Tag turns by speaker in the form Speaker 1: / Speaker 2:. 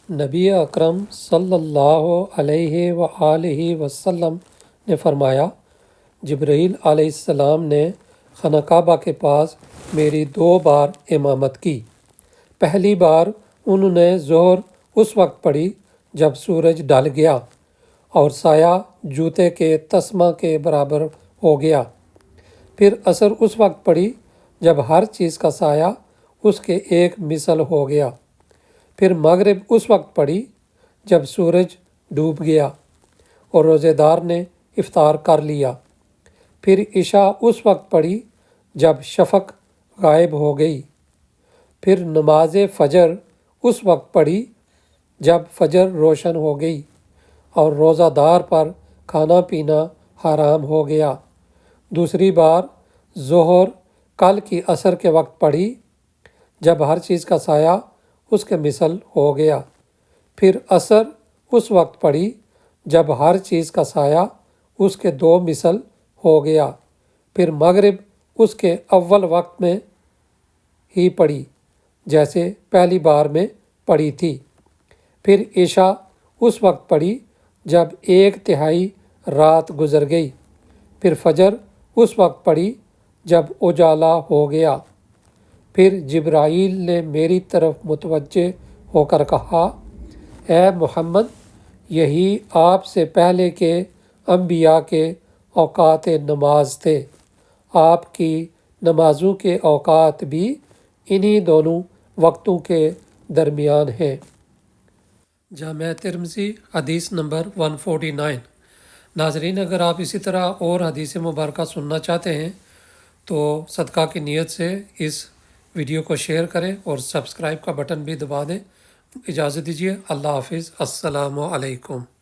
Speaker 1: نبی اکرم صلی اللہ علیہ وآلہ وسلم نے فرمایا، جبرائیل علیہ السلام نے خانہ کعبہ کے پاس میری 2 بار امامت کی۔ پہلی بار انہوں نے ظہر اس وقت پڑھی جب سورج ڈھل گیا اور سایہ جوتے کے تسمہ کے برابر ہو گیا۔ پھر عصر اس وقت پڑھی جب ہر چیز کا سایہ اس کے ایک مثل ہو گیا۔ پھر مغرب اس وقت پڑھی جب سورج ڈوب گیا اور روزے دار نے افطار کر لیا۔ پھر عشاء اس وقت پڑھی جب شفق غائب ہو گئی۔ پھر نماز فجر اس وقت پڑھی جب فجر روشن ہو گئی اور روزہ دار پر کھانا پینا حرام ہو گیا۔ دوسری بار ظہر کل کی عصر کے وقت پڑھی جب ہر چیز کا سایہ اس کے مثل ہو گیا۔ پھر عصر اس وقت پڑھی جب ہر چیز کا سایہ اس کے 2 مثل ہو گیا۔ پھر مغرب اس کے اول وقت میں ہی پڑھی جیسے پہلی بار میں پڑھی تھی۔ پھر عشاء اس وقت پڑھی جب 1/3 رات گزر گئی۔ پھر فجر اس وقت پڑھی جب اجالا ہو گیا۔ پھر جبرائیل نے میری طرف متوجہ ہو کر کہا، اے محمد، یہی آپ سے پہلے کے انبیاء کے اوقات نماز تھے۔ آپ کی نمازوں کے اوقات بھی انہی دونوں وقتوں کے درمیان ہیں۔ جامع ترمذی حدیث نمبر 149۔ ناظرین، اگر آپ اسی طرح اور حدیث مبارکہ سننا چاہتے ہیں تو صدقہ کی نیت سے اس ویڈیو کو شیئر کریں اور سبسکرائب کا بٹن بھی دبا دیں۔ اجازت دیجیے، اللہ حافظ، السلام علیکم۔